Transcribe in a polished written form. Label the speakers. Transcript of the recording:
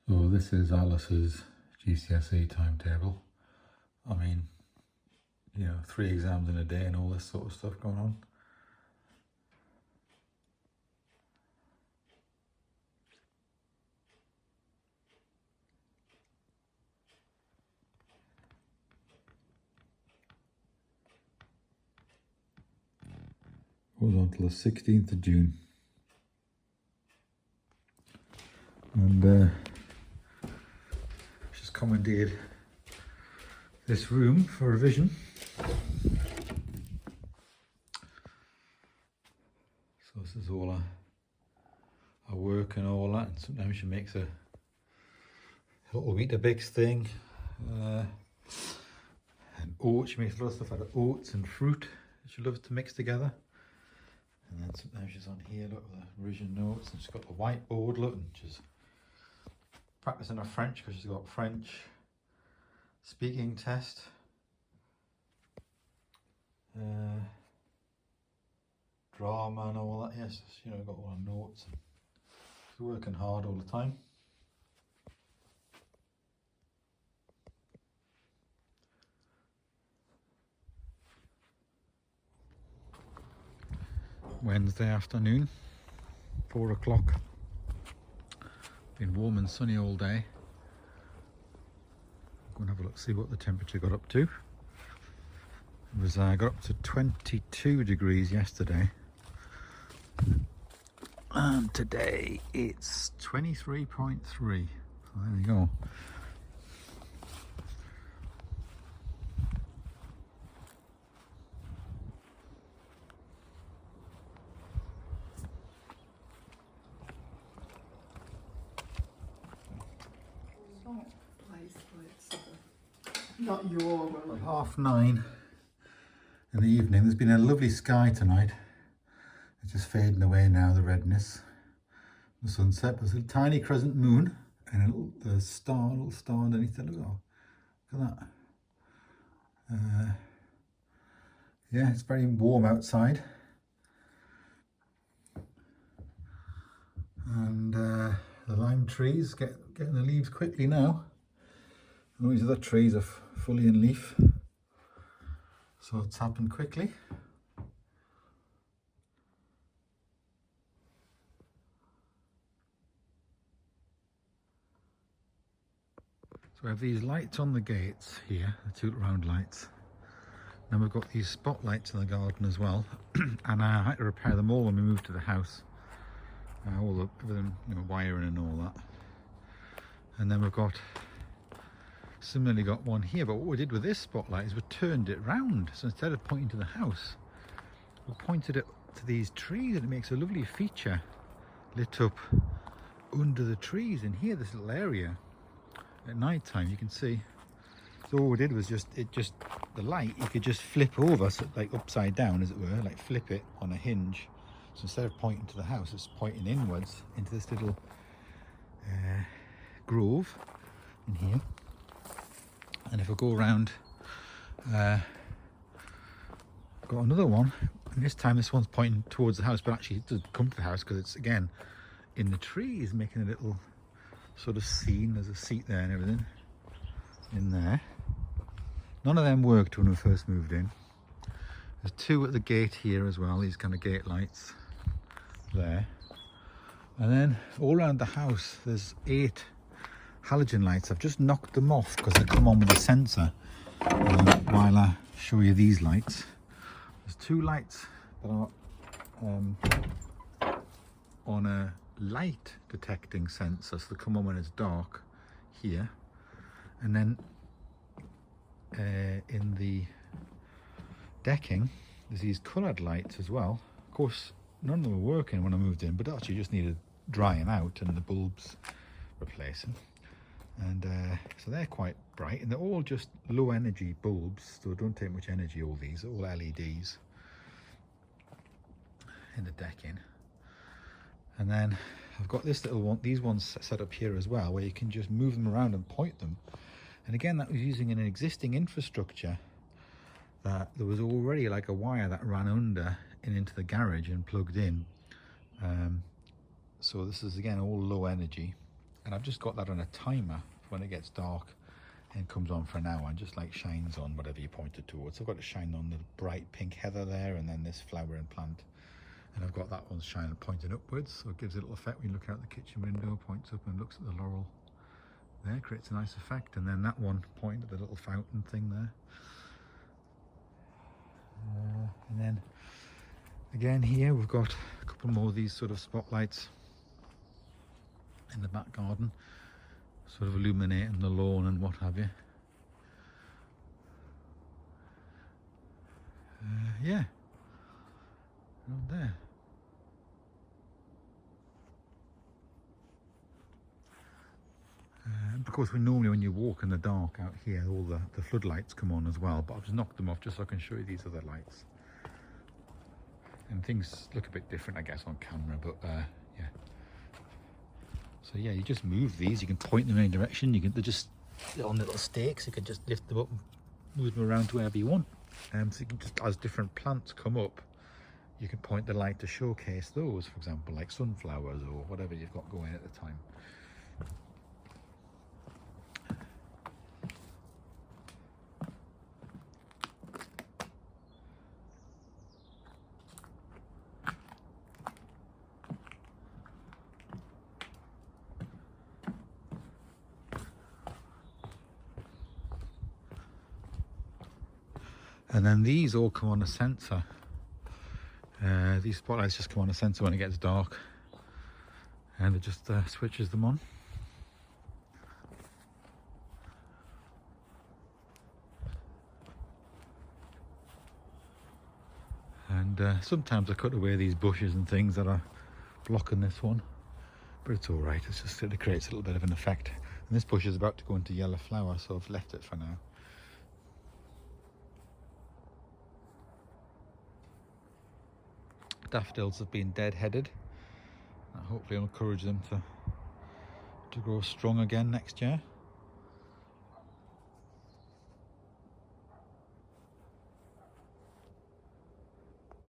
Speaker 1: So this is Alice's GCSE timetable. I mean, 3 exams in a day and all this sort of stuff going on. Goes on till the 16th of June. And she's commandeered this room for revision. So this is all her work and all that, and sometimes she makes a little Weetabix thing. And oats, she makes a lot of stuff out of oats and fruit that she loves to mix together. And then sometimes she's on here, look, with the revision notes, and she's got the whiteboard, look, and she's practicing her French because she's got French speaking test. Drama and all that, yes, got all her notes. She's working hard all the time. Wednesday afternoon, 4 o'clock. Been warm and sunny all day. Go and have a look, see what the temperature got up to. It was got up to 22 degrees yesterday, and today it's 23.3. So there we go.
Speaker 2: Not your one.
Speaker 1: 9:30 in the evening. There's been a lovely sky tonight. It's just fading away now, the redness. The sunset. There's a tiny crescent moon and a little star underneath it. Look at that. Yeah, it's very warm outside. And the lime trees getting the leaves quickly now. And all these other trees are fully in leaf, so it's happened quickly. So we have these lights on the gates here, the 2 round lights. Then we've got these spotlights in the garden as well, and I had to repair them all when we moved to the house. Everything, wiring and all that. And then we've got similarly got one here, but what we did with this spotlight is we turned it round. So instead of pointing to the house, we pointed it to these trees, and it makes a lovely feature lit up under the trees in here, this little area. At night time you can see. So all we did was the light, you could just flip over, so like upside down as it were, like flip it on a hinge. So instead of pointing to the house, it's pointing inwards into this little grove in here. And if I go around, got another one, and this one's pointing towards the house, but actually it doesn't come to the house because it's again in the trees, making a little sort of scene. There's a seat there and everything in there. None of them worked when we first moved in. There's 2 at the gate here as well, these kind of gate lights there. And then all around the house there's 8 halogen lights. I've just knocked them off because they come on with a sensor while I show you these lights. There's 2 lights that are on a light detecting sensor, so they come on when it's dark here. And then in the decking there's these coloured lights as well. Of course none of them were working when I moved in, but actually just needed drying out and the bulbs replacing. And so they're quite bright, and they're all just low energy bulbs, so don't take much energy. All these are all LEDs in the decking. And then I've got this little one, these ones set up here as well, where you can just move them around and point them. And again, that was using an existing infrastructure that there was already like a wire that ran under and into the garage and plugged in. So this is again all low energy. And I've just got that on a timer when it gets dark and comes on for an hour and just like shines on whatever you point it towards. I've got it shine on the bright pink heather there, and then this flowering plant. And I've got that one shining pointing upwards, so it gives it a little effect when you look out the kitchen window, points up and looks at the laurel there, creates a nice effect. And then that one pointing at the little fountain thing there. And then again here we've got a couple more of these sort of spotlights in the back garden, sort of illuminating the lawn and what have you. Yeah, around there. Of course, normally when you walk in the dark out here, all the floodlights come on as well, but I've just knocked them off just so I can show you these other lights. And things look a bit different, I guess, on camera, but yeah. So yeah, you just move these, you can point them in any direction, they're just on little stakes, you can just lift them up and move them around to wherever you want. So you can just, as different plants come up, you can point the light to showcase those, for example, like sunflowers or whatever you've got going at the time. And then these all come on a sensor. These spotlights just come on a sensor when it gets dark, and it just switches them on. And sometimes I cut away these bushes and things that are blocking this one, but it's all right. It's just, it creates a little bit of an effect. And this bush is about to go into yellow flower, so I've left it for now. Daffodils have been dead-headed. Hopefully I'll encourage them to grow strong again next year.